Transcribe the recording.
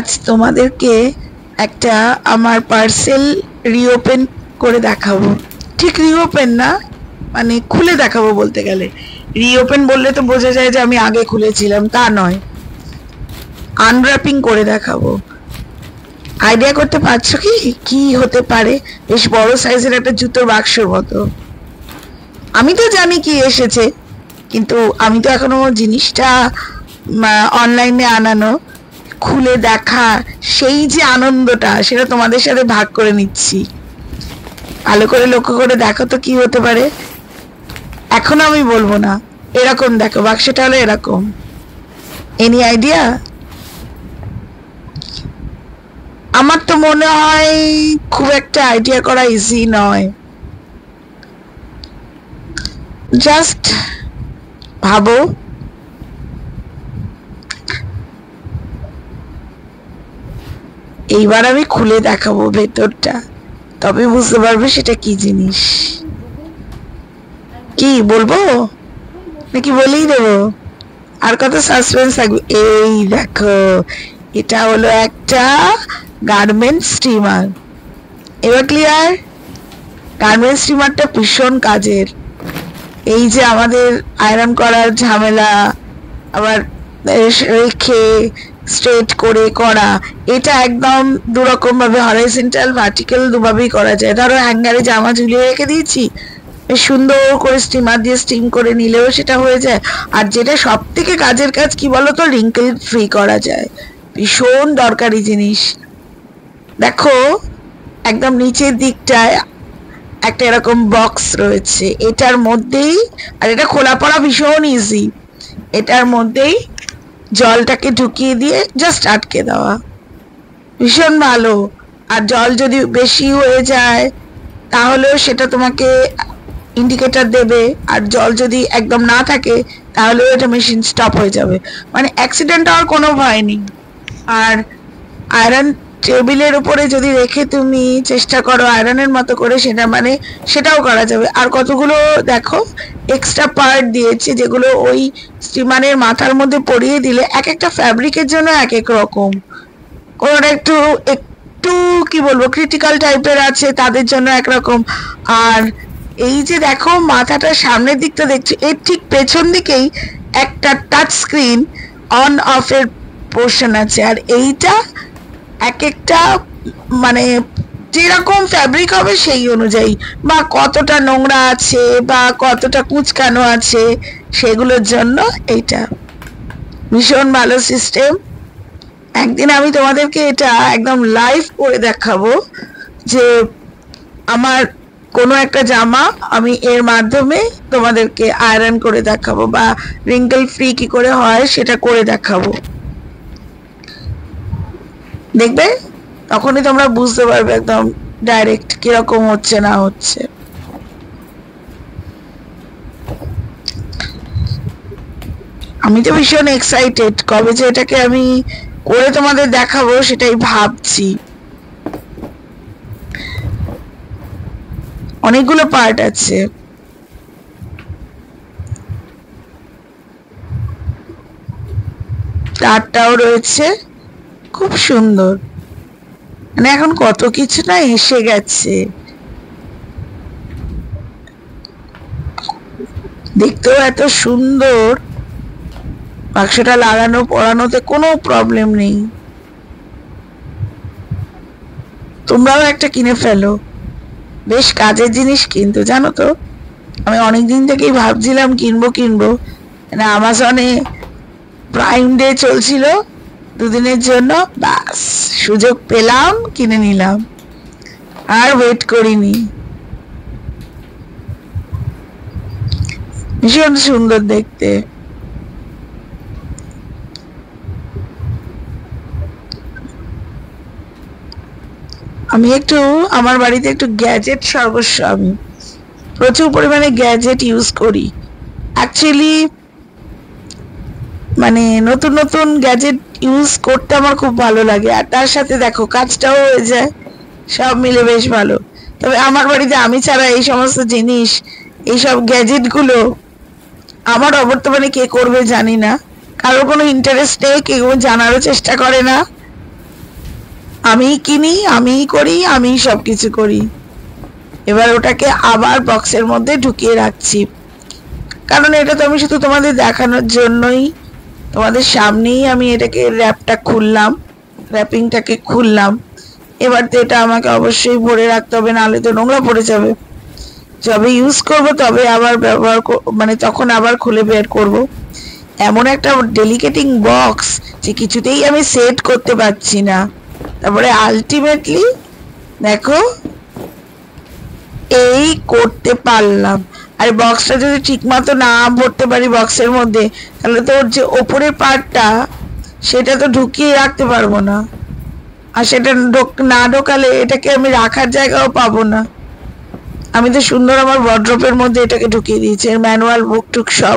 আজ তোমাদেরকে একটা আমার পার্সেল রিওপেন করে দেখাবো। ঠিক রিওপেন না, মানে খুলে দেখাবো। বলতে গেলে রিওপেন বললে তো বোঝা যায় যে আমি আগে খুলেছিলাম, তা নয়, আনর্যাপিং করে দেখাবো। আইডিয়া করতে পারছো কি কি হতে পারে? বেশ বড় সাইজের একটা জুতোর বাক্সর মতো। আমি তো জানি কি এসেছে, কিন্তু আমি তো এখনো জিনিসটা অনলাইনে আনানো, খুলে দেখা, সেই যে আনন্দটা সেটা তোমাদের সাথে ভাগ করে নিচ্ছি। ভালো করে লক্ষ্য করে দেখো তো কি হতে পারে। এখন আমি বলবো না, এরকম দেখো, বাক্সটা হলো এরকম। Any idea? আমার তো মনে হয় খুব একটা আইডিয়া করা ইজি নয়। জাস্ট ভাবো, এইবার আমি খুলে দেখাবো ভেতরটা, তবে বুঝতে পারবে সেটা কি জিনিস। কি বলবো নাকি বলেই দেবো? আর কত সাসপেন্স থাকবে? এই দেখো, এটা হলো একটা গার্মেন্ট স্টিমার। এবার ক্লিয়ার? গার্মেন্ট স্টিমারটা ভীষণ কাজের। এই যে আমাদের আয়রন করার ঝামেলা, আবার রেখে স্ট্রেট করে করা, এটা একদম দুরকম ভাবে, হরাইজন্টাল ভার্টিক্যাল দুভাবেই করা যায়। ধরো হ্যাঙ্গারে জামা ঝুলিয়ে রেখে দিয়েছি, সুন্দর করে স্টিমার দিয়ে স্টিম করে নিলেও সেটা হয়ে যায়। আর যেটা সব থেকে কাজের কাজ কি বলতো, রিঙ্কেল ফ্রি করা যায়। ভীষণ দরকারি জিনিস। দেখো একদম নিচের দিকটায় একটা এরকম বক্স রয়েছে, এটার মধ্যেই, আর এটা খোলা পড়া ভীষণ ইজি, এটার মধ্যেই জলটাকে ঢুকিয়ে দিয়ে জাস্ট আটকে দেওয়া, ভীষণ ভালো। আর জল যদি বেশি হয়ে যায় তাহলেও সেটা তোমাকে ইন্ডিকেটর দেবে, আর জল যদি একদম না থাকে তাহলেও এটা মেশিন স্টপ হয়ে যাবে, মানে অ্যাক্সিডেন্ট হওয়ার কোনো ভয় নেই। আর আয়রন টেবিলের উপরে যদি রেখে তুমি চেষ্টা করো আয়রনের মতো করে, সেটা মানে সেটাও করা যাবে। আর কতগুলো দেখো এক্সট্রা পার্ট দিয়েছে, যেগুলো ওই স্টিমারের মাথার মধ্যে পরিয়ে দিলে এক একটা ফ্যাব্রিকের জন্য এক এক রকম। কোনোটা একটু একটু কি বলবো ক্রিটিক্যাল টাইপের আছে, তাদের জন্য একরকম। আর এই যে দেখো মাথাটার সামনের দিকটা দেখছো, এর ঠিক পেছন দিকেই একটা টাচ স্ক্রিন অন অফ এর পোর্শন আছে। আর এইটা এক একটা মানে যেরকম ফ্যাব্রিক হবে সেই অনুযায়ী, বা কতটা নোংরা আছে বা কতটা কুচকানো আছে, সেগুলোর জন্য এইটা ভীষণ ভালো সিস্টেম। একদিন আমি তোমাদেরকে এটা একদম লাইভ করে দেখাবো, যে আমার কোনো একটা জামা আমি এর মাধ্যমে তোমাদেরকে আয়রন করে দেখাবো, বা রিঙ্কেল ফ্রি কি করে হয় সেটা করে দেখাবো। দেখবে তখনই তোমরা বুঝতে পারবে একদম ডাইরেক্ট কিরকম হচ্ছে না হচ্ছে। আমি তো ভীষণ এক্সাইটেড, কবে যে এটাকে আমি করে তোমাদের দেখাবো সেটাই ভাবছি। অনেকগুলো পার্ট আছে। তারটাও রয়েছে, খুব সুন্দর। মানে এখন কত কিছু না এসে গেছে, দেখতেও এত সুন্দর। বাক্সটা লাগানো পড়ানোতে কোনো প্রবলেম নেই। তোমরাও একটা কিনে ফেলো, বেশ কাজের জিনিস। কিন্তু জানো তো, আমি অনেকদিন থেকেই ভাবছিলাম কিনবো কিনবো, মানে আমাজনে প্রাইম ডে চলছিল দুদিনের জন্য, বাস সুযোগ পেলাম, কিনে নিলাম, আর ওয়েট করিনি। ভীষণ সুন্দর দেখতে। আমি একটু আমার বাড়িতে একটু গ্যাজেট সর্বস্ব, আমি প্রচুর পরিমাণে গ্যাজেট ইউজ করি অ্যাকচুয়ালি। মানে নতুন নতুন গ্যাজেট ইউজ করতে আমার খুব ভালো লাগে, আর তার সাথে দেখো কাজটাও হয়ে যায়, সব মিলে বেশ ভালো। তবে আমার বাড়িতে আমি ছাড়া এই সমস্ত জিনিস, এইসব গ্যাজেট গুলো আমার অবর্তমানে কে করবে জানি না, কারোর কোনো ইন্টারেস্ট নেই, কেউ জানারও চেষ্টা করে না। আমিই কিনি, আমিই করি, আমিই সবকিছু করি। এবার ওটাকে আবার বক্সের মধ্যে ঢুকিয়ে রাখছি, কারণ এটা তো আমি শুধু তোমাদের দেখানোর জন্যই, তোমাদের সামনেই আমি এটাকে র্যাপটা খুললাম, র্যাপিংটাকে খুললাম। এবার তো এটা আমাকে অবশ্যই ভরে রাখতে হবে, নাহলে তো নোংরা পড়ে যাবে। যবে ইউজ করব তবে আবার ব্যবহার মানে তখন আবার খুলে বের করব। এমন একটা ডেলিকেটিং বক্স যে কিছুতেই আমি সেট করতে পারছি না। তারপরে আলটিমেটলি দেখো এই করতে পারলাম। আর বক্সটা যদি ঠিক মতো না ভরতে পারি বক্সের মধ্যে, তাহলে তো ওর যে ওপরের পার্টটা সেটা তো ঢুকিয়ে রাখতে পারবো না, আর সেটা না ঢোকালে এটাকে আমি রাখার জায়গাও পাবো না। আমি তো সুন্দর আমার ওয়ার্ড্রোবের মধ্যে এটাকে ঢুকিয়ে দিয়েছি, এর ম্যানুয়াল বুক টুক সব